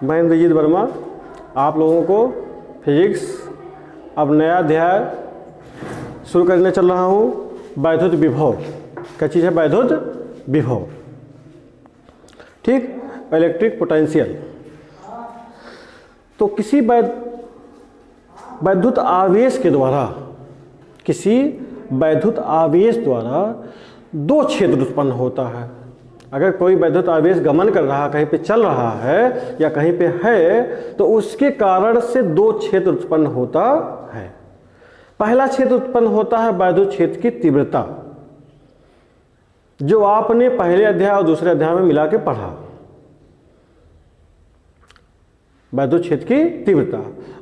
मैं इंद्रजीत वर्मा आप लोगों को फिजिक्स अब नया अध्याय शुरू करने चल रहा हूँ, वैद्युत विभव। क्या चीज़ है? वैद्युत विभव, ठीक, इलेक्ट्रिक पोटेंशियल। तो किसी वैद्युत आवेश के द्वारा, किसी वैद्युत आवेश द्वारा दो क्षेत्र उत्पन्न होता है। अगर कोई वैद्युत आवेश गमन कर रहा, कहीं पे चल रहा है या कहीं पे है, तो उसके कारण से दो क्षेत्र उत्पन्न होता है। पहला क्षेत्र उत्पन्न होता है वैद्युत क्षेत्र की तीव्रता, जो आपने पहले अध्याय और दूसरे अध्याय में मिला के पढ़ा। वैद्युत क्षेत्र की तीव्रता।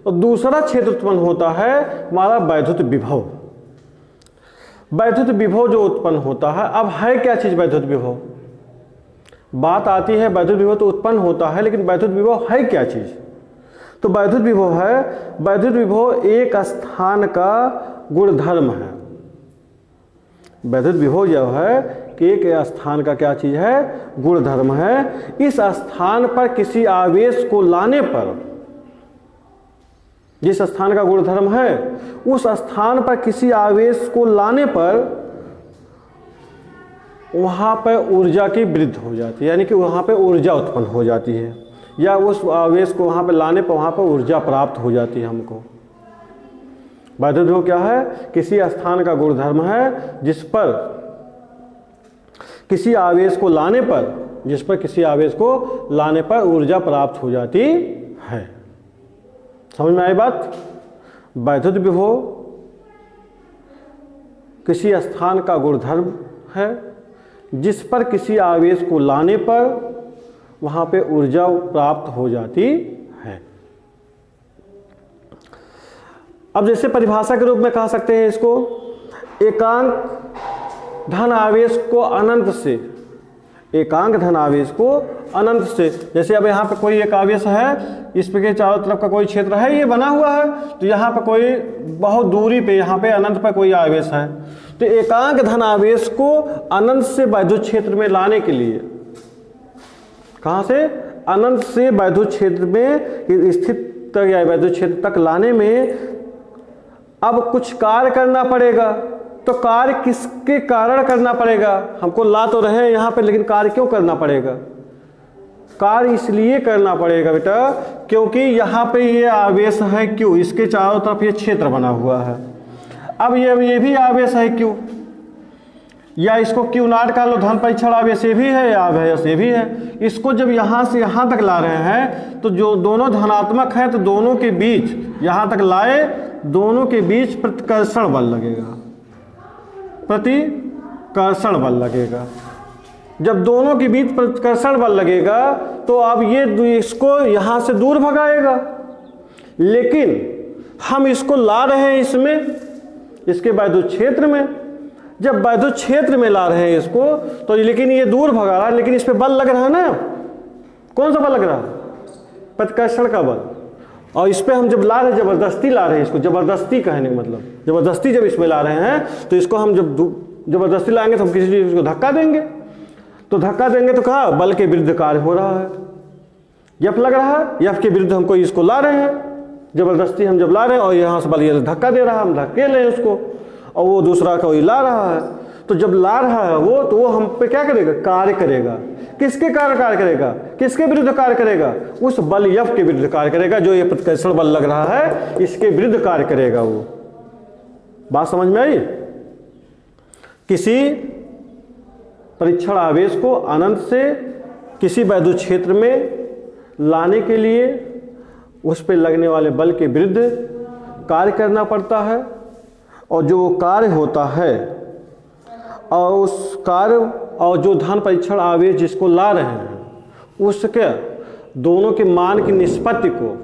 और दूसरा क्षेत्र उत्पन्न होता है हमारा वैद्युत विभव। वैद्युत विभव जो उत्पन्न होता है, अब है क्या चीज वैद्युत विभव? बात आती है वैद्युत विभव तो उत्पन्न होता है, लेकिन वैद्युत विभव है क्या चीज? तो वैद्युत विभव है, वैद्युत विभव एक स्थान का गुणधर्म है। वैद्युत विभव जो है कि एक स्थान का क्या चीज है? गुणधर्म है। इस स्थान पर किसी आवेश को लाने पर, जिस स्थान का गुणधर्म है उस स्थान पर किसी आवेश को लाने पर वहाँ पर ऊर्जा की वृद्धि हो जाती है, यानी कि वहाँ पर ऊर्जा उत्पन्न हो जाती है, या उस आवेश को वहाँ पर लाने पर वहाँ पर ऊर्जा प्राप्त हो जाती है हमको। वैद्युत विभव क्या है? किसी स्थान का गुणधर्म है जिस पर किसी आवेश को लाने पर, किसी आवेश को लाने पर ऊर्जा प्राप्त हो जाती है। समझ में आई बात? वैद्युत विभव किसी स्थान का गुणधर्म है जिस पर किसी आवेश को लाने पर वहां पे ऊर्जा प्राप्त हो जाती है। अब जैसे परिभाषा के रूप में कह सकते हैं इसको, एकांक धन आवेश को अनंत से, एकांक धन आवेश को अनंत से। जैसे अब यहाँ पे कोई एक आवेश है, इस पे के चारों तरफ का कोई क्षेत्र है, ये बना हुआ है, तो यहाँ पे कोई बहुत दूरी पे, यहाँ पे अनंत पर कोई आवेश है, तो एकांक धन आवेश को अनंत से वैद्युत क्षेत्र में लाने के लिए, कहाँ से? अनंत से वैद्युत क्षेत्र में स्थित तक या वैद्युत क्षेत्र तक लाने में अब कुछ कार्य करना पड़ेगा। तो कार्य किसके कारण करना पड़ेगा? हमको ला तो रहे हैं यहाँ पे, लेकिन कार्य क्यों करना पड़ेगा? कार्य इसलिए करना पड़ेगा बेटा क्योंकि यहाँ पे ये आवेश है क्यों, इसके चारों तरफ ये क्षेत्र बना हुआ है। अब ये भी आवेश है क्यों, या इसको क्यू नॉट का लो, धन परीक्षण आवेश ये भी है, या आवेश ये भी है। इसको जब यहाँ से यहाँ तक ला रहे हैं तो जो दोनों धनात्मक हैं, तो दोनों के बीच यहाँ तक लाए, दोनों के बीच प्रतिकर्षण बल लगेगा, प्रतिकर्षण बल लगेगा। जब दोनों के बीच प्रतिकर्षण बल लगेगा तो अब ये इसको यहाँ से दूर भगाएगा, लेकिन हम इसको ला रहे हैं इसमें, इसके वैद्युत क्षेत्र में। जब वैद्युत क्षेत्र में ला रहे हैं इसको, तो लेकिन ये दूर भगा रहा है, लेकिन इस पे बल लग रहा है ना। कौन सा बल लग रहा है? प्रतिकर्षण का बल। और इस पे हम जब ला रहे हैं, जबरदस्ती ला रहे हैं इसको, जबरदस्ती कहने का मतलब, जबरदस्ती जब इसमें ला रहे हैं, तो इसको हम जब जबरदस्ती लाएंगे तो हम किसी चीज को धक्का देंगे, तो धक्का देंगे तो कहा बल के विरुद्ध कार्य हो रहा है, यफ लग रहा है, यफ के विरुद्ध हमको इसको ला रहे हैं, जबरदस्ती हम जब ला रहे हैं, और यहाँ से बल ये धक्का दे रहा है, हम धक्के लें उसको, और वो दूसरा कोई ला रहा है। तो जब ला रहा है वो, तो वो हम पे क्या करेगा? कार्य करेगा। किसके कारण कार्य करेगा? किसके विरुद्ध कार्य करेगा? उस बल यफ के विरुद्ध कार्य करेगा, जो ये प्रतिकर्षण बल लग रहा है इसके विरुद्ध कार्य करेगा वो। बात समझ में आई? किसी परीक्षण आवेश को अनंत से किसी वैद्युत क्षेत्र में लाने के लिए उस पर लगने वाले बल के विरुद्ध कार्य करना पड़ता है, और जो कार्य होता है, और उस कार्य और जो धन परीक्षण आवेश जिसको ला रहे हैं, उसके दोनों के मान की निष्पत्ति को,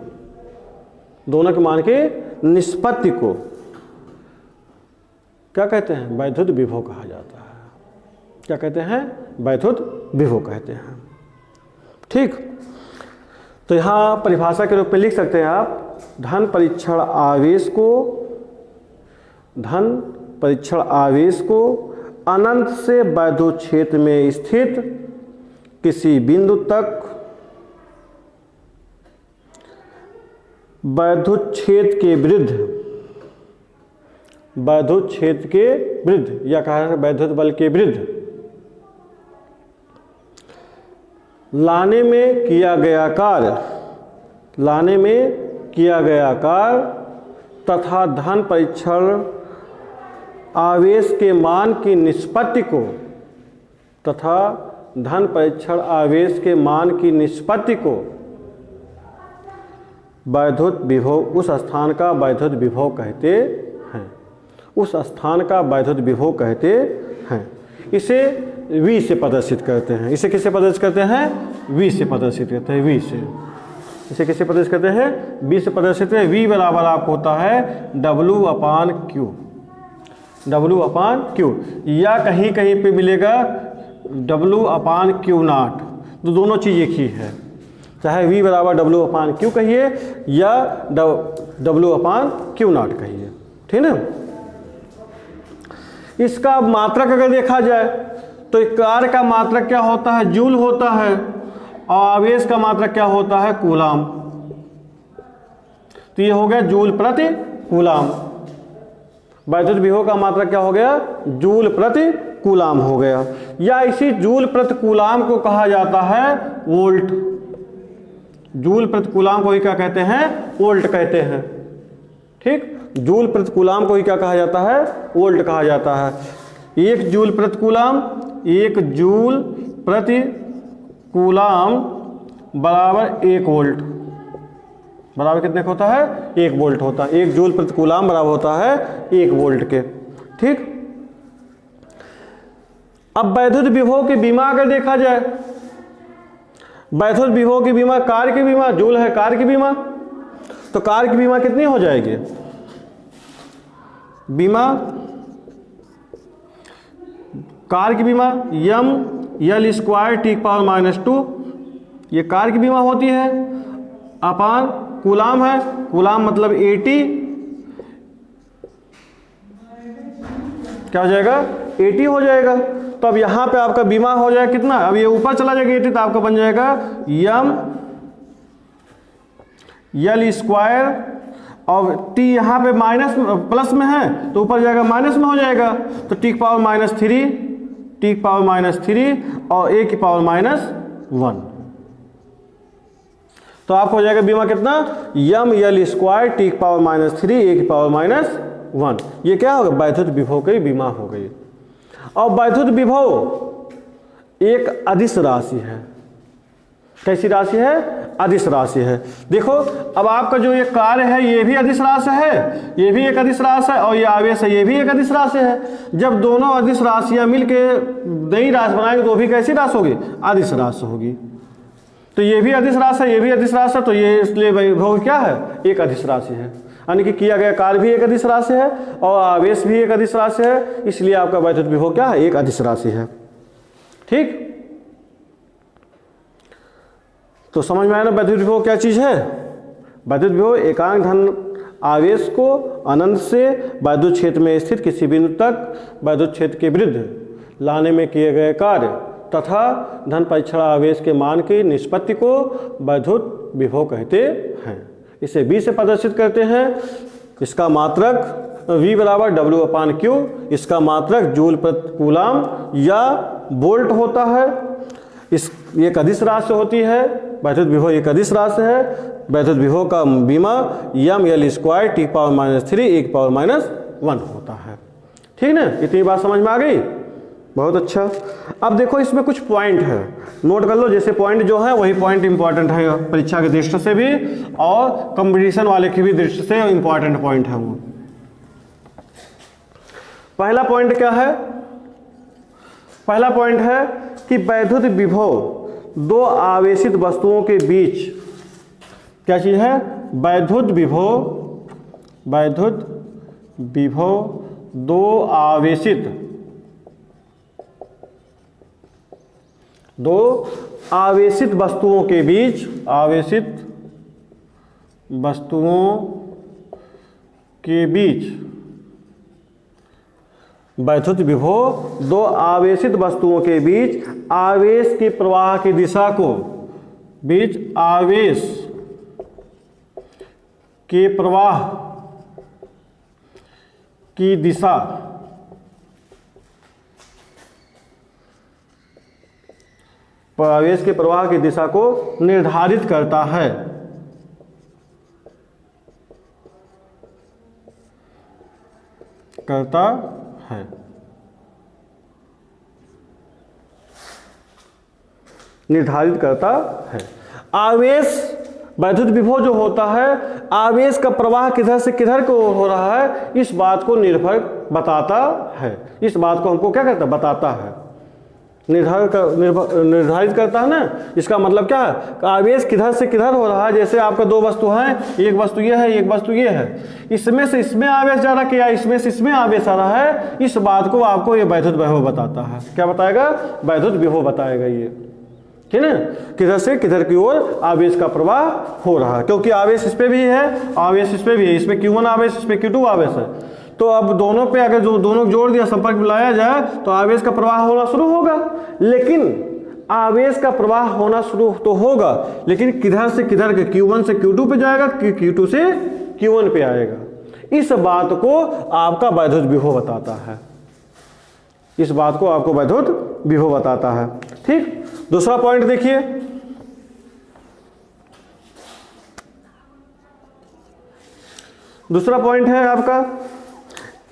दोनों के मान के निष्पत्ति को क्या कहते हैं? वैद्युत विभव कहा जाता है। क्या कहते हैं? वैद्युत विभव कहते हैं। ठीक, तो यहाँ परिभाषा के रूप में लिख सकते हैं आप, धन परीक्षण आवेश को, धन परीक्षण आवेश को अनंत से वैद्युत क्षेत्र में स्थित किसी बिंदु तक वैद्युत क्षेत्र के विरुद्ध, वैद्युत क्षेत्र के विरुद्ध या कहा है वैद्युत बल के विरुद्ध लाने में किया गया कार्य, लाने में किया गया कार्य तथा धन परीक्षण आवेश के मान की निष्पत्ति को, तथा धन परीक्षण आवेश के मान की निष्पत्ति को वैद्युत विभव, उस स्थान का वैद्युत विभव कहते हैं, उस स्थान का वैद्युत विभव कहते हैं। इसे V से प्रदर्शित करते हैं। इसे किससे प्रदर्शित करते हैं? V से प्रदर्शित करते हैं, V से। इसे किससे प्रदर्शित करते हैं? V से प्रदर्शित है। V बराबर आपको होता है W/Q, W/Q, या कहीं कहीं पे मिलेगा W/Q0। तो दोनों चीज़ एक ही है, चाहे V बराबर W/Q कहिए या W/Q0 कहिए, ठीक ना। इसका मात्रक अगर देखा जाए तो कार्य का मात्रक क्या होता है? जूल होता है, और आवेश का मात्रक क्या होता है? कूलाम। तो ये हो गया जूल प्रति कूलाम। वैद्युत विभव का मात्रक क्या हो गया? जूल प्रति कूलाम हो गया, या इसी जूल प्रति कूलाम को कहा जाता है वोल्ट। जूल प्रति कूलाम को ही क्या कहते हैं? वोल्ट कहते हैं, ठीक। जूल प्रति कूलाम को ही क्या कहा जाता है? वोल्ट कहा जाता है। 1 जूल प्रति कूलाम, 1 जूल प्रति कूलाम बराबर 1 वोल्ट, बराबर कितने का होता है? 1 वोल्ट होता है। 1 जूल प्रति कूलाम बराबर होता है 1 वोल्ट के, ठीक। अब वैद्युत विभव की बीमा अगर देखा जाए, वैद्युत विभव की बीमा कार्य की बीमा, जूल है कार्य की बीमा, तो कार्य की बीमा कितनी हो जाएगी? बीमा, कार्य की बीमा m/L²T⁻², ये कार्य की बीमा होती है, अपान कूलाम है, कूलाम मतलब 80, क्या हो जाएगा? 80 हो जाएगा। तो अब यहाँ पे आपका बीमा हो जाएगा कितना? अब ये ऊपर चला जाएगा 80, तो आपका बन जाएगा m/L², और t यहाँ पे माइनस प्लस में है तो ऊपर जाएगा माइनस में हो जाएगा, तो t⁻³ और a⁻⁻1, तो आपको हो जाएगा बीमा कितना? m/L²T⁻³ a⁻1। ये क्या होगा? वैद्युत विभव की बीमा हो गई। और वैद्युत विभव एक अदिश राशि है। कैसी राशि है? अदिश राशि है। देखो अब आपका जो ये कार्य है ये भी अदिश राशि है, ये भी एक अदिश राशि है, और ये आवेश है ये भी एक अदिश राशि है। जब दोनों अदिश राशियां मिलके नई राशि बनाएंगे तो वो भी कैसी राशि होगी? अदिश राशि होगी। तो ये भी अदिश राशि है, ये भी अदिश राशि है, तो ये इसलिए विभव क्या है? एक अदिश राशि है, यानी कि किया गया कार्य भी एक अदिश राशि है और आवेश भी एक अदिश राशि है, इसलिए आपका वैद्युत विभव क्या है? एक अदिश राशि है, ठीक। तो समझ में आया ना वैद्युत विभव क्या चीज है? वैद्युत विभव एकांक धन आवेश को अनंत से वैद्युत क्षेत्र में स्थित किसी बिंदु तक वैद्युत क्षेत्र के विरुद्ध लाने में किए गए कार्य तथा धन परीक्षण आवेश के मान की निष्पत्ति को वैद्युत विभव कहते हैं। इसे V से प्रदर्शित करते हैं। इसका मात्रक V बराबर W/Q, इसका मात्रक जूल प्रति कूलाम या वोल्ट होता है। इस एक अदिश राशि होती है, वैद्युत विभव एक अदिश राशि है। वैद्युत विभव का बीमा m/L²T⁻³ a⁻1 होता है, ठीक ना। इतनी बात समझ में आ गई? बहुत अच्छा। अब देखो इसमें कुछ पॉइंट है, नोट कर लो। जैसे पॉइंट जो है वही पॉइंट इंपॉर्टेंट है परीक्षा की दृष्टि से भी और कंपटीशन वाले की भी दृष्टि से इंपॉर्टेंट पॉइंट है वो। पहला पॉइंट क्या है? पहला पॉइंट है कि वैद्युत विभव दो आवेशित वस्तुओं के बीच क्या चीज है? वैद्युत विभव दो आवेशित वस्तुओं के बीच, वैद्युत विभव दो आवेशित वस्तुओं के बीच आवेश के प्रवाह की दिशा को, के प्रवाह की दिशा आवेश के प्रवाह की दिशा को निर्धारित करता है। निर्धारित करता है। आवेश वैद्युत विभव जो होता है, आवेश का प्रवाह किधर से किधर को हो रहा है, इस बात को बताता है। इस बात को हमको क्या करता है, बताता है, निर्धारित करता है ना। इसका मतलब क्या है, आवेश किधर से किधर हो रहा है। जैसे आपका दो वस्तु हैं, एक वस्तु ये है, एक वस्तु ये है, इसमें से इसमें आवेश जा रहा है या इसमें से इसमें आवेश आ रहा है, इस बात को आपको ये वैद्युत विभव बताता है। क्या बताएगा, वैद्युत विभव बताएगा ये, ठीक है। किधर से किधर की ओर आवेश का प्रवाह हो रहा है, क्योंकि आवेश इस पे भी है, आवेश इस पे भी है, इसमें Q1 आवेश, इस पे Q2 आवेश है। तो अब दोनों पे अगर जो दोनों जोड़ दिया, संपर्क में लाया जाए तो आवेश का प्रवाह होना शुरू होगा। लेकिन आवेश का प्रवाह होना शुरू तो होगा, लेकिन किधर से किधर के, Q1 से Q2 पे जाएगा, Q2 से Q1 पे आएगा। इस बात को आपका वैद्युत विभव बताता है। इस बात को आपको वैद्युत विभव बताता है, ठीक। दूसरा पॉइंट देखिए, दूसरा पॉइंट है आपका,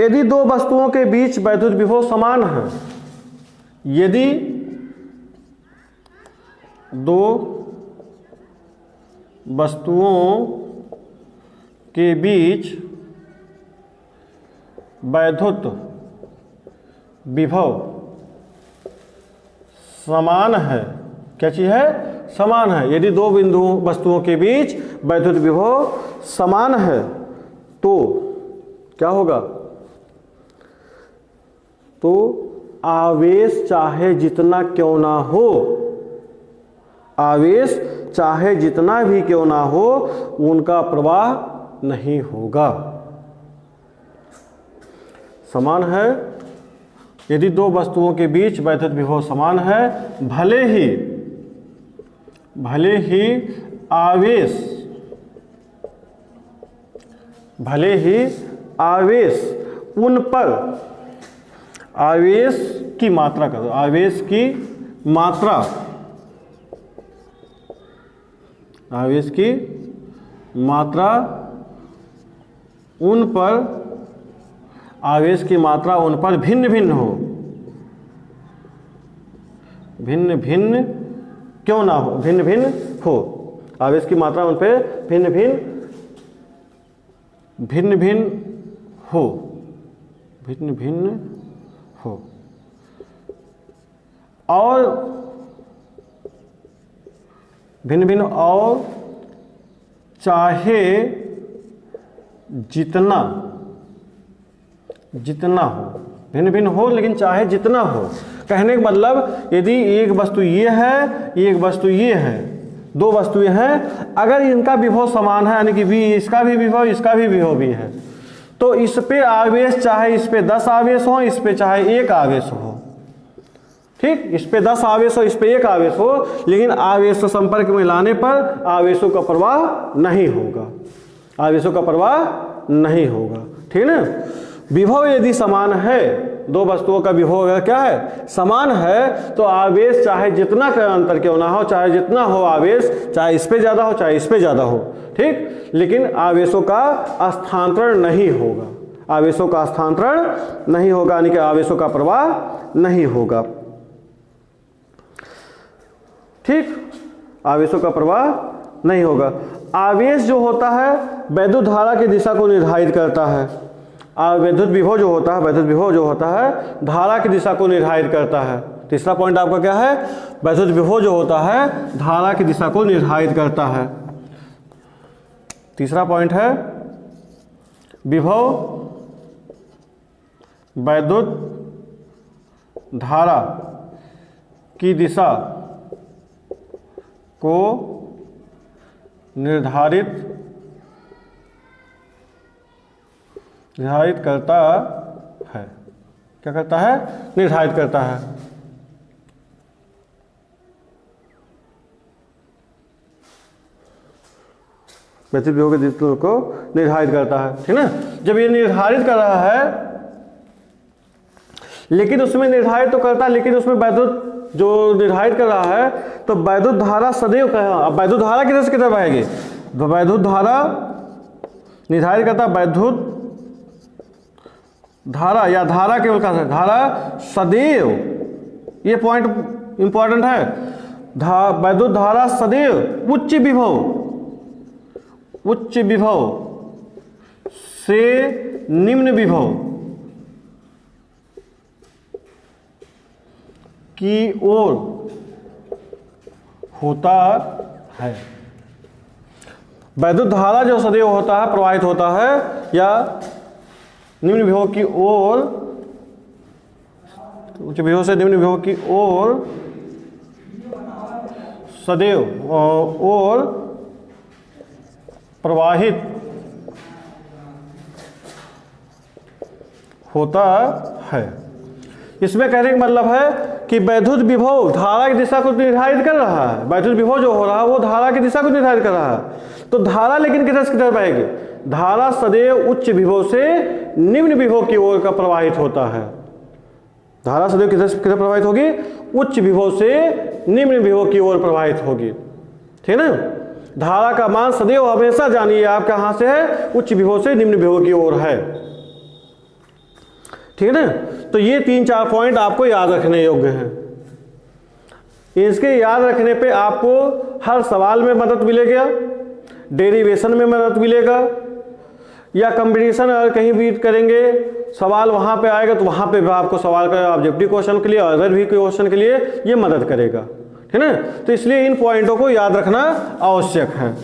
यदि दो वस्तुओं के बीच वैद्युत विभव समान है, यदि दो वस्तुओं के बीच वैद्युत विभव समान है, क्या चीज है, समान है। यदि दो वस्तुओं के बीच वैद्युत विभव समान है तो क्या होगा, तो आवेश चाहे जितना क्यों ना हो, आवेश चाहे जितना भी क्यों ना हो, उनका प्रवाह नहीं होगा। समान है, यदि दो वस्तुओं के बीच वैद्युत विभव समान है, भले ही आवेश उन पर, आवेश की मात्रा करो, आवेश की मात्रा उन पर, आवेश की मात्रा उन पर भिन्न भिन्न हो, भिन्न भिन्न क्यों ना हो, भिन्न भिन्न हो, आवेश की मात्रा उन पर भिन्न भिन्न हो, भिन्न भिन्न हो, और भिन्न भिन्न, और चाहे जितना हो, भिन्न भिन्न हो, लेकिन चाहे जितना हो। कहने का मतलब, यदि एक वस्तु ये है, एक वस्तु ये है, दो वस्तुएं हैं, अगर इनका विभव समान है, यानी कि भी इसका भी विभव इसका भी विभव भी है, तो इस पे आवेश चाहे इस पे 10 आवेश हो, इस पे चाहे 1 आवेश हो, ठीक, इस पे 10 आवेश हो, इस पे 1 आवेश हो, लेकिन आवेश को संपर्क में लाने पर आवेशों का प्रवाह नहीं होगा, आवेशों का प्रवाह नहीं होगा, ठीक ना। विभव यदि समान है, दो वस्तुओं का विभव अगर क्या है, समान है, तो आवेश चाहे जितना का अंतर क्यों ना हो, चाहे जितना हो आवेश, चाहे इस पे ज्यादा हो चाहे इस पे ज्यादा हो, ठीक, लेकिन आवेशों का स्थानांतरण नहीं होगा, आवेशों का स्थानांतरण नहीं होगा, यानी कि आवेशों का प्रवाह नहीं होगा, ठीक, आवेशों का प्रवाह नहीं होगा। आवेश जो होता है वैद्युत धारा की दिशा को निर्धारित करता है, वैद्युत विभव जो होता है, वैद्युत विभव जो होता है धारा की दिशा को निर्धारित करता है। तीसरा पॉइंट आपका क्या है, वैद्युत विभव जो होता है धारा की दिशा को निर्धारित करता है। तीसरा पॉइंट है, विभव वैद्युत धारा की दिशा को निर्धारित करता है। क्या करता है, निर्धारित करता है। वैद्युत विभव के द्वित्व को निर्धारित करता है, ठीक ना। जब ये निर्धारित कर रहा है, लेकिन उसमें निर्धारित तो करता है, लेकिन उसमें वैद्युत जो निर्धारित कर रहा है, तो वैद्युत धारा सदैव कहा, अब वैद्युत धारा किधर से किधर बहेगी, तो वैद्युत धारा निर्धारित करता, वैद्युत धारा या धारा केवल का धारा सदैव, ये पॉइंट इंपॉर्टेंट है, वैद्युत धारा सदैव उच्च विभव से निम्न विभव की ओर होता है। वैद्युत धारा जो सदैव होता है, प्रवाहित होता है या निम्न विभव की ओर, उच्च विभव से निम्न विभव की ओर सदैव और प्रवाहित होता है। इसमें कहने का मतलब है कि वैद्युत विभव धारा की दिशा को निर्धारित कर रहा है, वैद्युत विभव जो हो रहा है वो धारा की दिशा को निर्धारित कर रहा है। तो धारा लेकिन किधर से किधर बहेगी, धारा सदैव उच्च विभव से निम्न विभव की ओर का प्रवाहित होता है। धारा सदैव किधर से किधर प्रवाहित होगी, उच्च विभव से निम्न विभव की ओर प्रवाहित होगी, ठीक है ना। धारा का मान सदैव हमेशा जानिए आप कहाँ से है, उच्च विभव से निम्न विभव की ओर है, ठीक है ना। तो ये 3-4 पॉइंट आपको याद रखने योग्य हैं। इसके याद रखने पे आपको हर सवाल में मदद मिलेगा, डेरिवेशन में मदद मिलेगा, या कंपटीशन अगर कहीं भी करेंगे सवाल वहाँ पे आएगा तो वहाँ पे भी आपको सवाल का ऑब्जेक्टिव क्वेश्चन के लिए और अदर भी क्वेश्चन के लिए ये मदद करेगा, ठीक है ना। तो इसलिए इन पॉइंटों को याद रखना आवश्यक है।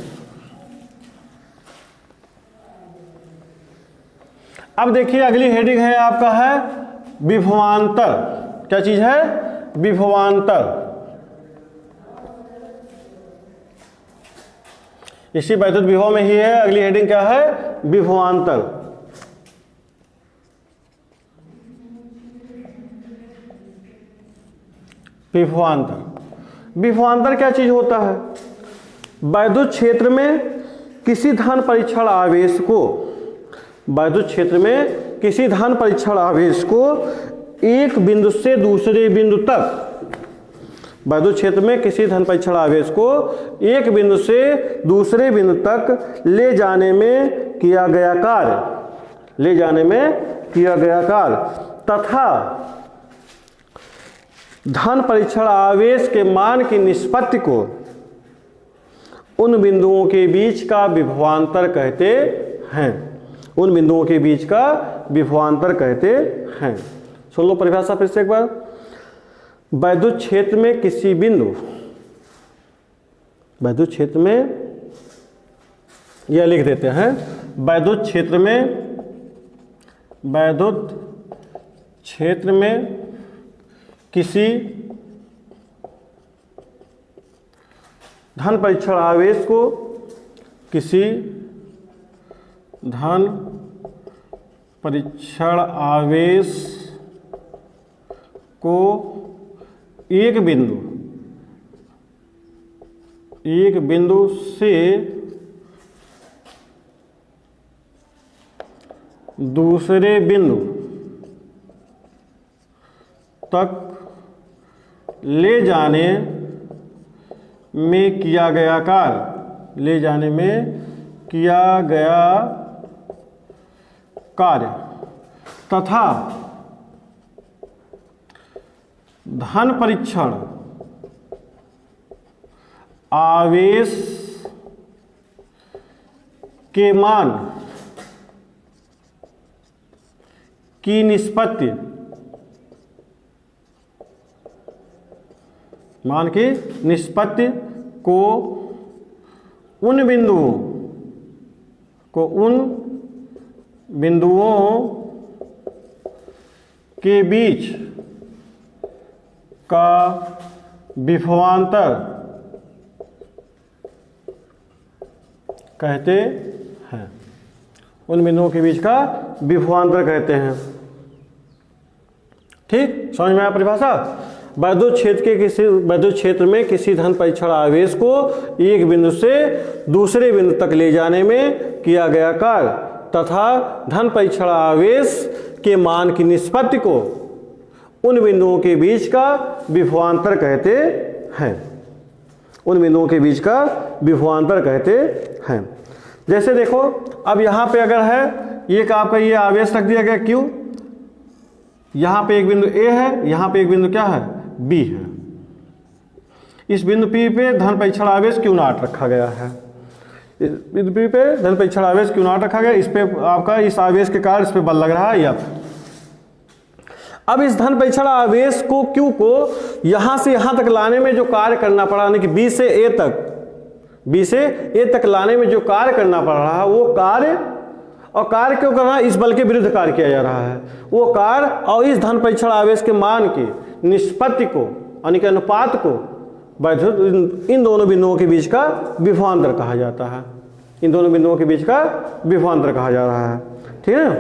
अब देखिए अगली हेडिंग है आपका है विभवांतर। क्या चीज है, विभवांतर। इसी वैद्युत विभव में ही है। अगली हेडिंग क्या है, विभवांतर। विभवांतर, विभवांतर क्या चीज होता है, वैद्युत क्षेत्र में किसी धन परीक्षण आवेश को, वैद्युत क्षेत्र में किसी धन परीक्षण आवेश को एक बिंदु से दूसरे बिंदु तक, वैद्युत क्षेत्र में किसी धन परीक्षण आवेश को एक बिंदु से दूसरे बिंदु तक ले जाने में किया गया कार्य, ले जाने में किया गया कार्य तथा धन परीक्षण आवेश के मान की निष्पत्ति को उन बिंदुओं के बीच का विभवांतर कहते हैं, उन बिंदुओं के बीच का विभवांतर कहते हैं। सुन लो परिभाषा फिर से एक बार। वैद्युत क्षेत्र में किसी बिंदु, वैद्युत क्षेत्र में, यह लिख देते हैं, वैद्युत क्षेत्र में, वैद्युत क्षेत्र में किसी धन परीक्षण आवेश को, किसी धन परीक्षण आवेश को एक बिंदु से दूसरे बिंदु तक ले जाने में किया गया कार्य, ले जाने में किया गया कार्य तथा धन परीक्षण आवेश के मान की निष्पत्ति, मान की निष्पत्ति को उन बिंदुओं के बीच का विभवांतर कहते हैं, उन बिंदुओं के बीच का विभवांतर कहते हैं। ठीक, समझ में आया परिभाषा। वैद्युत क्षेत्र में किसी धन परीक्षण आवेश को एक बिंदु से दूसरे बिंदु तक ले जाने में किया गया कार्य तथा धन परीक्षण आवेश के मान की निष्पत्ति को उन बिंदुओं के बीच का विभवांतर कहते हैं। उन बिंदुओं के बीच का विभवांतर कहते हैं। जैसे देखो, अब यहाँ पे अगर है एक आपका ये आवेश रख दिया गया Q, यहाँ पे एक बिंदु A है, यहाँ पे एक बिंदु क्या है B है। इस बिंदु P पे धन परीक्षण आवेश Q0 रखा गया है। इस बिंदु P पे धन परीक्षण आवेश Q0 रखा गया। इस पे आपका इस आवेश के कारण इस पे बल लग रहा है F। अब इस धन परीक्षण आवेश को Q को यहाँ से यहाँ तक लाने में जो कार्य करना पड़ा, यानी कि B से A तक लाने में जो कार्य करना पड़ रहा है वो कार्य, और कार्य क्यों कर रहा है, इस बल के विरुद्ध कार्य किया जा रहा है। वो कार्य और इस धन परीक्षण आवेश के मान की निष्पत्ति को, यानी कि अनुपात को वैद्युत इन दोनों बिंदुओं के बीच का विभवांतर कहा जाता है। इन दोनों बिंदुओं के बीच का विभवांतर कहा जा रहा है। ठीक है,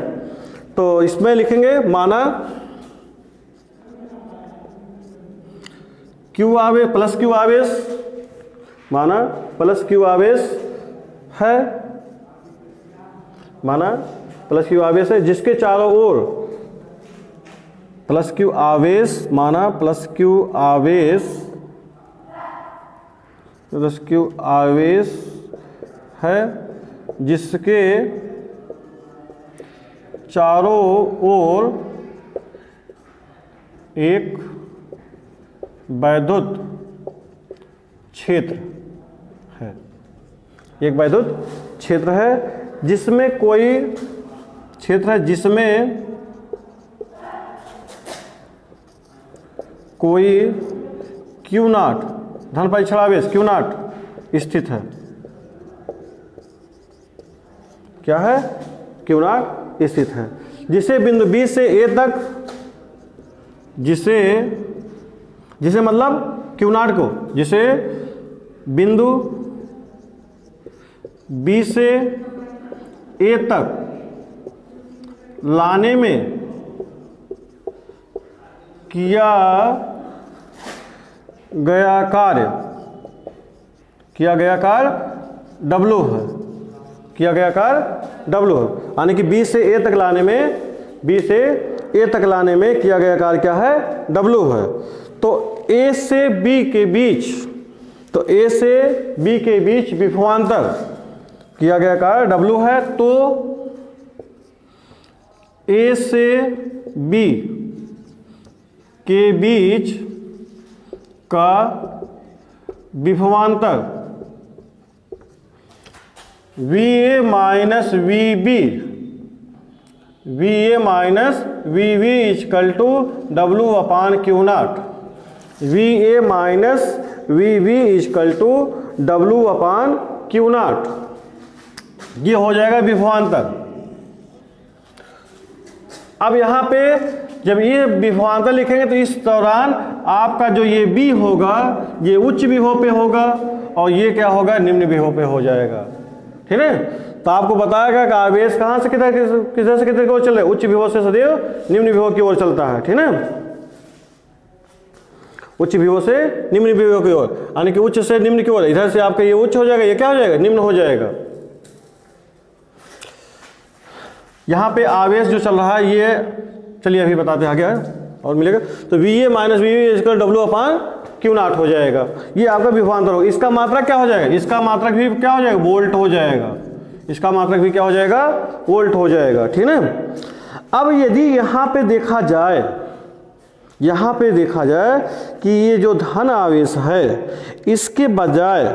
तो इसमें लिखेंगे माना Q आवेश प्लस Q आवेश, माना प्लस Q आवेश है, माना प्लस Q आवेश है जिसके चारों ओर प्लस Q आवेश, माना प्लस Q आवेश है जिसके चारों ओर एक वैद्युत क्षेत्र है। एक वैद्युत क्षेत्र है जिसमें कोई क्षेत्र है जिसमें कोई Q0 धन परीक्षण आवेश Q0 स्थित है। क्या है, Q0 स्थित है, जिसे बिंदु B से A तक, जिसे मतलब Q0 को, जिसे बिंदु B से A तक लाने में किया गया कार्य W है। किया गया कार्य W है, यानी कि B से A तक लाने में किया गया कार्य क्या है, W है। तो A से B के बीच विभवांतर किया गया कार्य W है। तो A से B के बीच का विभवांतर VA minus VB equal to W upon Q0। VA minus VB equal to W upon Q0, ये हो जाएगा विभवांतर। अब यहाँ पे जब ये विभवांतर लिखेंगे तो इस दौरान आपका जो ये B होगा ये उच्च विभव पे होगा और ये क्या होगा, निम्न विभव पे हो जाएगा। ठीक है, तो आपको बताएगा कि आवेश कहाँ से किधर से किधर की ओर चल रहा है, उच्च विभव से सदैव निम्न विभव की ओर चलता है। ठीक है, उच्च विभव से निम्न विभव की ओर, यानी कि उच्च से निम्न की ओर। इधर से आपका ये उच्च हो जाएगा, ये क्या हो जाएगा, निम्न हो जाएगा। यहाँ पे आवेश जो चल रहा है ये चलिए अभी बताते हैं आगे और मिलेगा। तो VA minus VB equal W upon Q0 हो जाएगा। ये आपका विभवांतर हो। इसका मात्रक क्या हो जाएगा, इसका मात्रक भी क्या हो जाएगा, वोल्ट हो जाएगा। इसका मात्रक भी क्या हो जाएगा, वोल्ट हो जाएगा। ठीक है, अब यदि यहाँ पे देखा जाए कि ये जो धन आवेश है इसके बजाय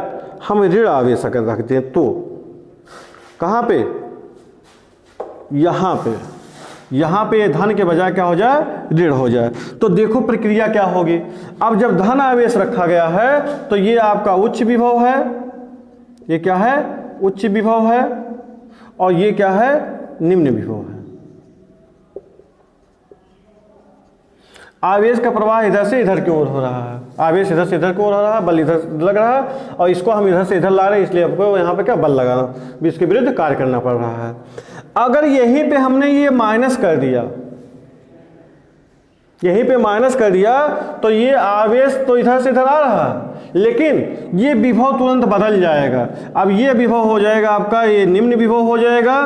हम ऋण आवेश अगर रखते हैं तो कहाँ पे, यहाँ पे धन के बजाय क्या हो जाए, ऋण हो जाए। तो देखो प्रक्रिया क्या होगी। अब जब धन आवेश रखा गया है तो ये आपका उच्च विभव है, ये क्या है, उच्च विभव है, और ये क्या है, निम्न विभव है। आवेश का प्रवाह इधर से इधर की ओर हो रहा है, आवेश इधर से इधर की ओर हो रहा है, बल इधर लग रहा है, और इसको हम इधर से इधर ला रहे हैं, इसलिए आपको यहाँ पे क्या बल लगाना, इसके विरुद्ध कार्य करना पड़ रहा है। अगर यहीं पे हमने ये माइनस कर दिया, यहीं पे माइनस कर दिया तो ये आवेश तो इधर से इधर आ रहा है, लेकिन ये विभव तुरंत बदल जाएगा। अब ये विभव हो जाएगा आपका, ये निम्न विभव हो जाएगा,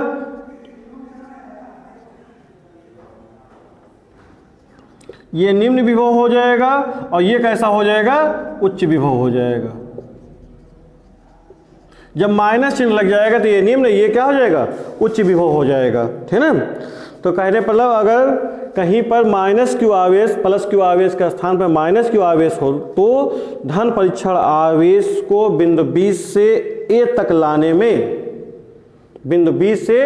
ये निम्न विभव हो जाएगा, और ये कैसा हो जाएगा, उच्च विभव हो जाएगा। जब माइनस चिन्ह लग जाएगा तो ये निम्न, ये क्या हो जाएगा, उच्च विभव हो जाएगा, ठीक है ना। तो कहने मतलब अगर कहीं पर माइनस क्यू आवेश प्लस क्यू आवेश के स्थान पर माइनस क्यू आवेश हो तो धन परीक्षण आवेश को बिंदु बी से ए तक लाने में, बिंदु बी से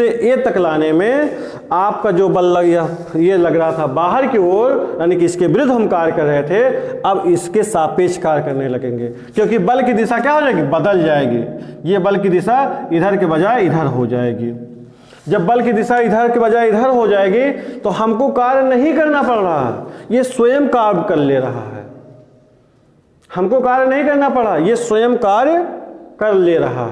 ए तक लाने में आपका जो बल ये लग रहा था बाहर की ओर, यानी कि इसके विरुद्ध हम कार्य कर रहे थे, अब इसके सापेक्ष कार्य करने लगेंगे, क्योंकि बल की दिशा क्या हो जाएगी, बदल जाएगी। ये बल की दिशा इधर के बजाय इधर हो जाएगी। जब बल की दिशा इधर के बजाय इधर हो जाएगी तो हमको कार्य नहीं करना पड़ रहा है, ये स्वयं कार्य कर ले रहा है। हमको कार्य नहीं करना पड़ा, ये स्वयं कार्य कर ले रहा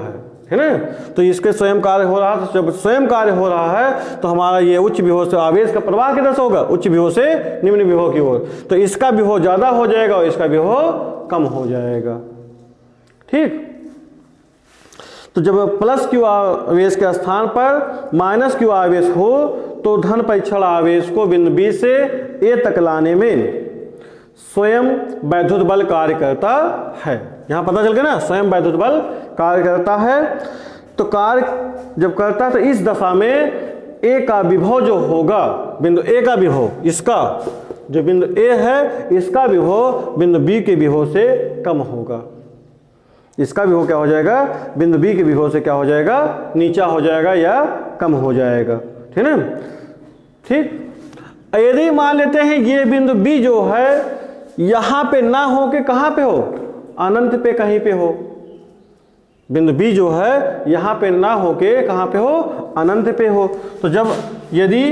है ना। तो इसके स्वयं कार्य हो रहा है, तो जब स्वयं कार्य हो रहा है तो हमारा ये उच्च विभव से आवेश का प्रवाह किधर से होगा, उच्च विभव से निम्न विभव की ओर। तो इसका विभव ज्यादा हो जाएगा और इसका विभव कम हो जाएगा, ठीक। तो जब प्लस क्यू आवेश के स्थान पर माइनस क्यू आवेश हो तो धन परीक्षण आवेश को बिंदु बी से ए तक लाने में स्वयं वैद्युत बल कार्य करता है। यहां पता चल गया ना, स्वयं वैद्युत बल कार्य करता है। तो कार्य जब करता है तो इस दशा में ए का विभव जो होगा, बिंदु ए का विभव, इसका जो बिंदु ए है इसका विभव बिंदु बी के विभव से कम होगा। इसका विभव क्या हो जाएगा, बिंदु बी के विभव से क्या हो जाएगा, नीचा हो जाएगा या कम हो जाएगा, ठीक है ना। ठीक, यदि मान लेते हैं ये बिंदु बी जो है यहां पे ना हो के कहां पे हो, अनंत पे कहीं पे हो। बिंदु बी जो है यहां पे ना हो के कहां पे हो, अनंत पे हो। तो जब यदि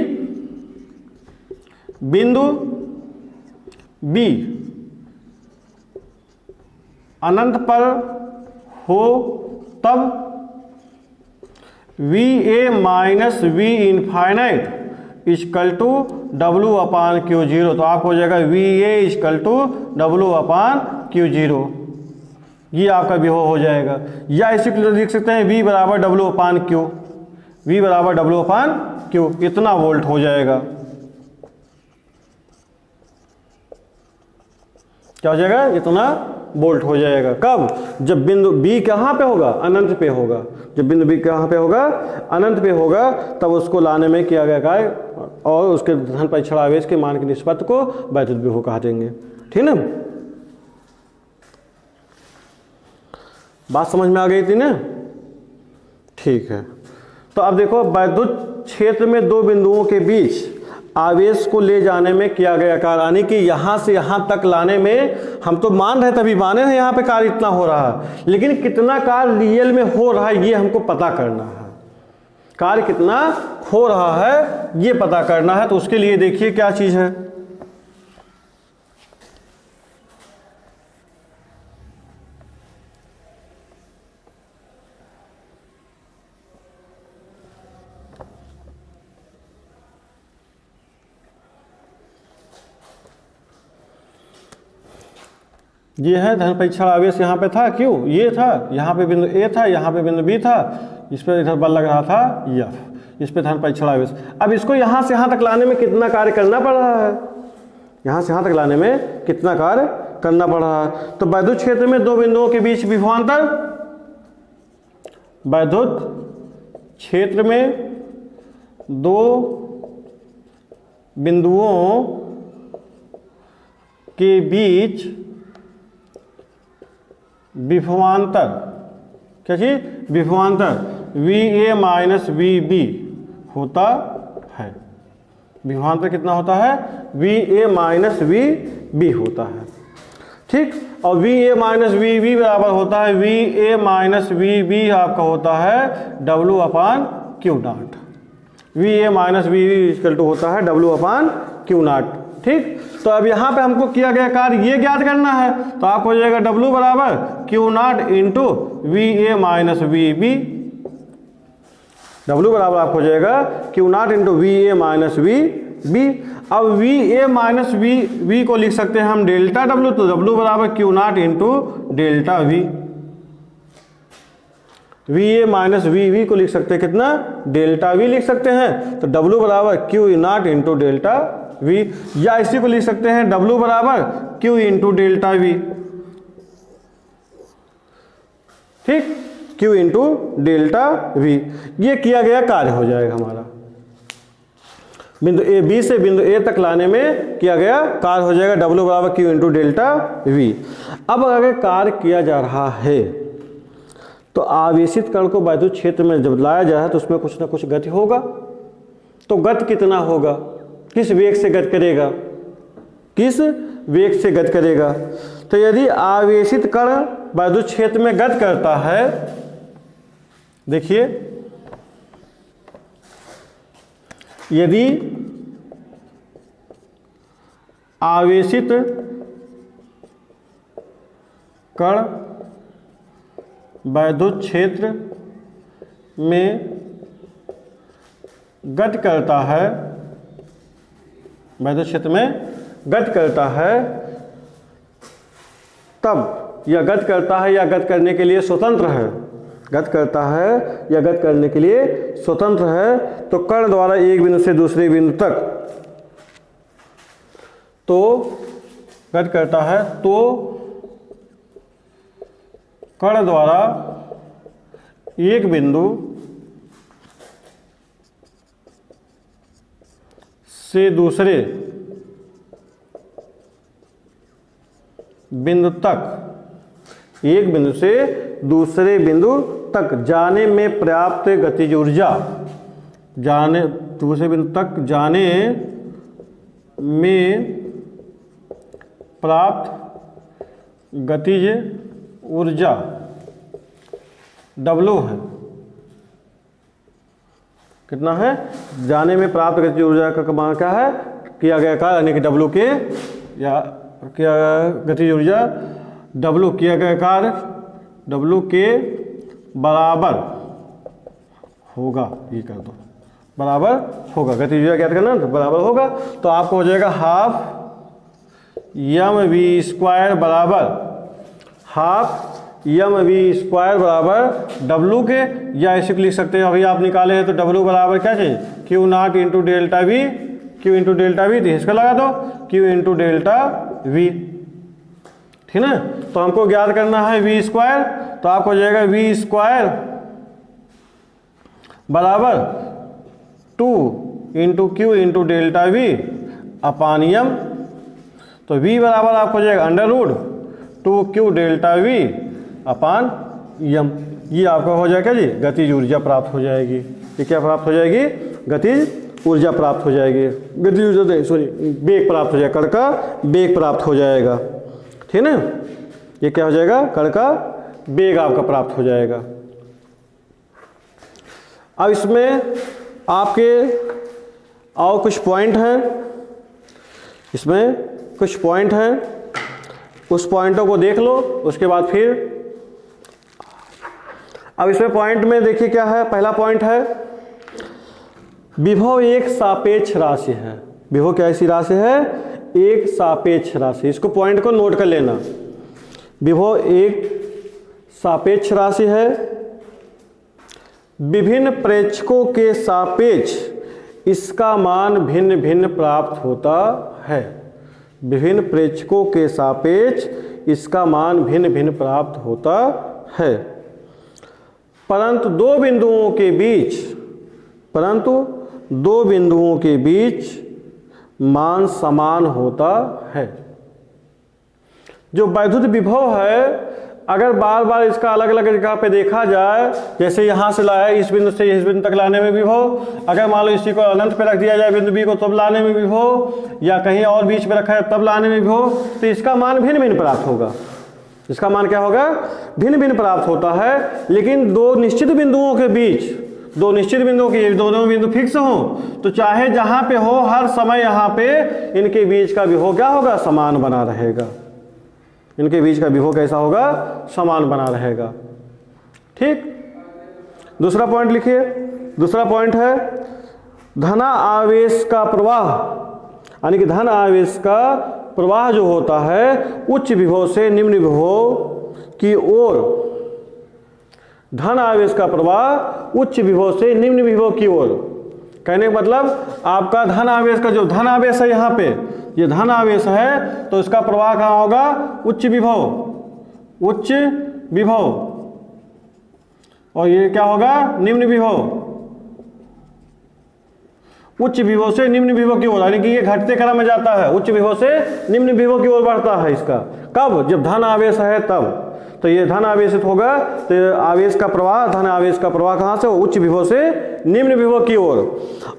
बिंदु बी अनंत पर हो तब V A minus V infinite equal to W upon Q zero. तो आपको हो जाएगा V A equal to W upon Q zero, ये आपका विभव हो जाएगा। या इसी को लिख सकते हैं वी बराबर डब्ल्यू अपान क्यू, वी बराबर डब्ल्यू अपान क्यू, इतना वोल्ट हो जाएगा। क्या हो जाएगा, इतना वोल्ट हो जाएगा। कब, जब बिंदु बी कहाँ पे होगा, अनंत पे होगा। जब बिंदु बी कहाँ पे होगा, अनंत पे होगा, तब उसको लाने में किया गया कार्य और उसके धन परीक्षण आवेश के मान की निष्पत्ति को वैद्युत विभव कहा देंगे, ठीक ना। बात समझ में आ गई थी ना, ठीक है। तो अब देखो वैद्युत क्षेत्र में दो बिंदुओं के बीच आवेश को ले जाने में किया गया कार्य, यानी कि यहां से यहां तक लाने में हम तो मान रहे तभी माने हैं यहाँ पे कार्य इतना हो रहा है, लेकिन कितना कार्य रियल में हो रहा है ये हमको पता करना है। कार्य कितना हो रहा है ये पता करना है। तो उसके लिए देखिए क्या चीज है, ये है धन परीक्षण आवेश। यहाँ पे था क्यों, ये था, यहाँ पे बिंदु ए था, यहाँ पे बिंदु बी था, इस पर इधर बल लग रहा था एफ, इस पे धन परीक्षण आवेश। अब इसको यहाँ से यहाँ तक लाने में कितना कार्य करना पड़ रहा है, यहाँ से यहाँ तक लाने में कितना कार्य करना पड़ रहा है। तो वैद्युत क्षेत्र में दो बिंदुओं के बीच विभवांतर, वैद्युत क्षेत्र में दो बिंदुओं के बीच विभवांतर, क्या चीज, विभवांतर V A minus V B होता है। विभवांतर कितना होता है, V A minus V B होता है, ठीक। और V A minus V B बराबर होता है, V A minus V B आपका होता है W upon Q naught. V A minus V B equal to होता है डब्ल्यू अपान क्यू नॉट, ठीक। तो अब यहाँ पे हमको किया गया कार्य ये ज्ञात करना है, तो आप हो जाएगा W बराबर Q naught into V A minus V B. W बराबर आप हो जाएगा Q naught into V A minus V B. अब वी ए माइनस वी को लिख सकते हैं हम डेल्टा डब्ल्यू, तो डब्ल्यू बराबर Q naught into delta V. V A minus V को लिख सकते हैं कितना, डेल्टा वी लिख सकते हैं, तो डब्ल्यू बराबर Q naught into delta we, या इसी को लिख सकते हैं डब्ल्यू बराबर क्यू इंटू डेल्टा वी। ठीक, क्यू इंटू डेल्टा वी। ये किया गया कार्य हो जाएगा हमारा, बिंदु ए बी से बिंदु ए तक लाने में किया गया कार्य हो जाएगा डब्ल्यू बराबर क्यू इंटू डेल्टा वी। अब अगर कार्य किया जा रहा है तो आवेशित कण को वैद्युत क्षेत्र में जब लाया जा रहा है तो उसमें कुछ ना कुछ गति होगा। तो गति कितना होगा, किस वेग से गति करेगा, किस वेग से गति करेगा। तो यदि आवेशित कण वैद्युत क्षेत्र में गति करता है, देखिए यदि आवेशित कण वैद्युत क्षेत्र में गति करता है, वैद्युत क्षेत्र में गति करता है, तब यह गति करता है या गति करने के लिए स्वतंत्र है, गति करता है या गति करने के लिए स्वतंत्र है, तो कण द्वारा एक बिंदु से दूसरे बिंदु तक, तो गति करता है तो कण द्वारा एक बिंदु से दूसरे बिंदु तक, एक बिंदु से दूसरे बिंदु तक जाने में पर्याप्त गतिज ऊर्जा, जाने दूसरे बिंदु तक जाने में प्राप्त गतिज ऊर्जा W है, कितना है, जाने में प्राप्त गतिज ऊर्जा का मान क्या है, किया गया कार्य यानी कि W के, या किया गतिज ऊर्जा W किया गया कार्य W के बराबर होगा, ये कर दो बराबर होगा, गतिज ऊर्जा क्या करना, बराबर होगा। तो आपको हो जाएगा हाफ यम वी स्क्वायर बराबर, हाफ यम वी स्क्वायर बराबर W के, या ऐसे लिख सकते हैं, अभी आप निकाले हैं तो W बराबर क्या चाहिए, Q naught into delta we, Q into delta we, तो इसका लगा दो क्यू इंटू डेल्टा वी, ठीक ना। तो हमको ज्ञात करना है वी स्क्वायर, तो आपको हो जाएगा वी स्क्वायर बराबर 2 into Q into delta V upon M, तो v बराबर आपको हो जाएगा √2q डेल्टा v अपान यम। ये आपका हो जाएगा जी गतिज ऊर्जा प्राप्त हो जाएगी। ये क्या प्राप्त हो जाएगी, गतिज ऊर्जा प्राप्त हो जाएगी, गतिज ऊर्जा सॉरी वेग प्राप्त हो जाएगा, कण का वेग प्राप्त हो जाएगा, ठीक ना। ये क्या हो जाएगा, कण का वेग आपका प्राप्त हो जाएगा। अब इसमें आपके और कुछ पॉइंट हैं, इसमें कुछ पॉइंट हैं, उस पॉइंटों को देख लो, उसके बाद फिर अब इसमें पॉइंट में देखिए क्या है। पहला पॉइंट है विभव एक सापेक्ष राशि है। विभव क्या ऐसी राशि है, एक सापेक्ष राशि, इसको पॉइंट को नोट कर लेना। विभव एक सापेक्ष राशि है, विभिन्न प्रेक्षकों के सापेक्ष इसका मान भिन्न भिन्न प्राप्त होता है। विभिन्न प्रेक्षकों के सापेक्ष इसका मान भिन्न भिन्न प्राप्त होता है, परंतु दो बिंदुओं के बीच मान समान होता है। जो वैद्युत विभव है, अगर बार बार इसका अलग अलग जगह पे देखा जाए, जैसे यहाँ से लाया इस बिंदु से इस बिंदु तक लाने में विभव, अगर मान लो इसी को अनंत पे रख दिया जाए बिंदु बी को तब लाने में विभव, या कहीं और बीच में रखा है तब लाने में विभव, तो इसका मान भिन्न भिन्न प्राप्त होगा। इसका मान क्या होगा, भिन्न भिन्न प्राप्त होता है। लेकिन दो निश्चित बिंदुओं के बीच, दो निश्चित बिंदुओं के दोनों बिंदु फिक्स हों, तो चाहे जहाँ पे हो हर समय यहाँ पे इनके बीच का विभव क्या होगा, समान बना रहेगा। इनके बीच का विभव कैसा होगा, समान बना रहेगा। ठीक, दूसरा पॉइंट लिखिए। दूसरा पॉइंट है धना आवेश का प्रवाह यानी कि धन आवेश का प्रवाह जो होता है उच्च विभव से निम्न विभव की ओर, धन आवेश का प्रवाह उच्च विभव से निम्न विभव की ओर। कहने का मतलब आपका धन आवेश का जो धन आवेश है, यहाँ पे ये धन आवेश है तो इसका प्रवाह कहाँ होगा, उच्च विभव, उच्च विभव, और ये क्या होगा, निम्न विभव, उच्च विभव से निम्न विभव की ओर, यानी कि ये घटते क्रम में जाता है, उच्च विभव से निम्न विभव की ओर बढ़ता है। इसका कब, जब धन आवेश है तब। तो ये धन आवेशित होगा तो आवेश का प्रवाह, धन आवेश का प्रवाह कहाँ से, उच्च विभव से निम्न विभव की ओर।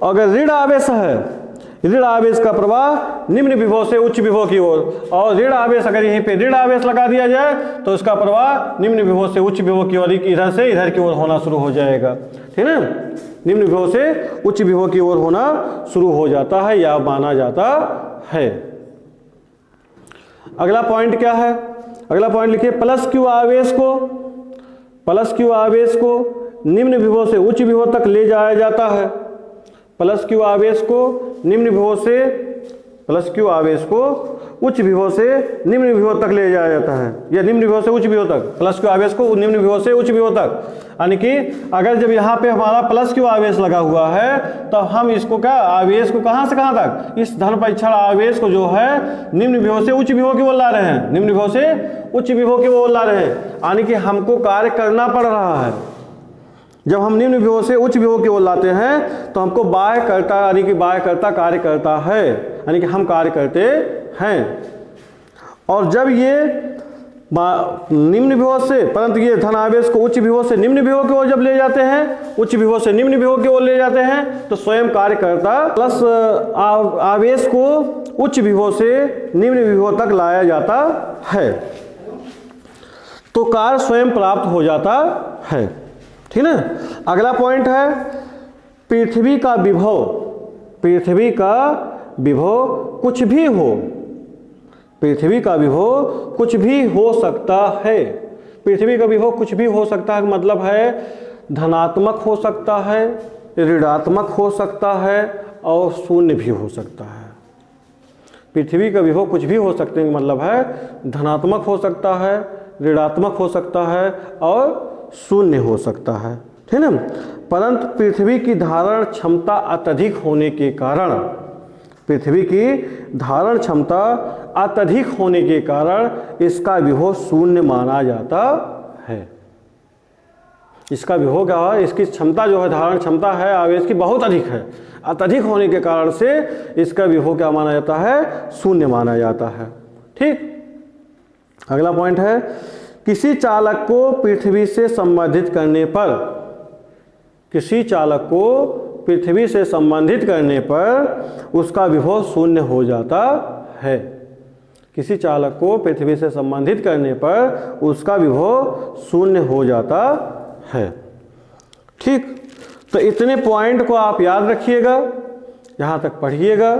अगर ऋण आवेश है, ऋण आवेश का प्रवाह निम्न विभव से उच्च विभव की ओर, और ऋण आवेश अगर यहीं पे ऋण आवेश लगा दिया जाए तो इसका प्रवाह निम्न विभव से उच्च विभव की ओर, इधर से इधर की ओर होना शुरू हो जाएगा। ठीक है, निम्न विभव से उच्च विभव की ओर होना शुरू हो जाता है या माना जाता है। अगला पॉइंट क्या है, अगला पॉइंट लिखिए, प्लस क्यू आवेश को, प्लस क्यू आवेश को निम्न विभव से उच्च विभव तक ले जाया जाता है। प्लस क्यू आवेश को निम्न विभव से, प्लस क्यू आवेश को उच्च विभव से निम्न विभव तक ले जाया जाता है, या निम्न विभव से उच्च विभव तक, प्लस क्यू आवेश को निम्न विभव से उच्च विभव तक। यानी कि अगर जब यहाँ पे हमारा प्लस क्यू आवेश लगा हुआ है तो हम इसको क्या, आवेश को कहाँ से कहाँ तक, इस धन परीक्षण आवेश को जो है निम्न विभव से उच्च विभव की ओर ला रहे हैं, निम्न विभव से उच्च विभव की ओर ला रहे हैं। यानी कि हमको कार्य करना पड़ रहा है। जब हम निम्न विभव से उच्च विभव की ओर लाते हैं तो हमको बाह्य कर्ता, यानी कि बाह्य कर्ता कार्य करता है, यानी कि हम कार्य करते हैं। और जब ये निम्न विभव से, परंतु ये धन आवेश को उच्च विभव से निम्न विभव की ओर जब ले जाते हैं, उच्च विभव से निम्न विभव की ओर ले जाते हैं, तो स्वयं कार्य करता प्लस आवेश को उच्च विभव से निम्न विभव तक लाया जाता है, तो कार्य स्वयं प्राप्त हो जाता है। ठीक है। अगला पॉइंट है, पृथ्वी का विभव, पृथ्वी का विभव कुछ भी हो, पृथ्वी का विभव कुछ भी हो सकता है। पृथ्वी का विभव कुछ भी हो सकता है मतलब है धनात्मक हो सकता है, ऋणात्मक हो सकता है और शून्य भी हो सकता है। पृथ्वी का विभव कुछ भी हो सकते हैं मतलब है धनात्मक हो सकता है, ऋणात्मक हो सकता है और शून्य हो सकता है। ठीक है ना। परंतु पृथ्वी की धारण क्षमता अत्यधिक होने के कारण, पृथ्वी की धारण क्षमता अत्यधिक होने के कारण इसका विभव शून्य माना जाता है। इसका विभव क्या है, इसकी क्षमता जो है, धारण क्षमता है आवेश की बहुत अधिक है, अत्यधिक होने के कारण से इसका विभव क्या माना जाता है, शून्य माना जाता है। ठीक। अगला पॉइंट है, किसी चालक को पृथ्वी से संबंधित करने पर, किसी चालक को पृथ्वी से संबंधित करने पर उसका विभव शून्य हो जाता है। किसी चालक को पृथ्वी से संबंधित करने पर उसका विभव शून्य हो जाता है। ठीक। तो इतने पॉइंट को आप याद रखिएगा, यहाँ तक पढ़िएगा।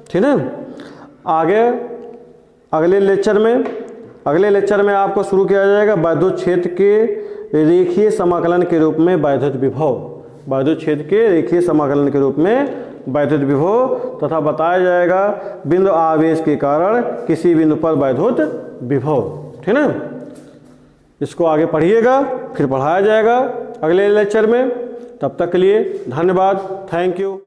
ठीक है। आगे अगले लेक्चर में आपको शुरू किया जाएगा वैद्युत क्षेत्र के रेखीय समाकलन के रूप में वैद्युत विभव, वैद्युत क्षेत्र के रेखीय समाकलन के रूप में वैद्युत विभव, तथा बताया जाएगा बिंदु आवेश के कारण किसी बिंदु पर वैद्युत विभव। ठीक है। इसको आगे पढ़िएगा, फिर पढ़ाया जाएगा अगले लेक्चर में। तब तक के लिए धन्यवाद, थैंक यू।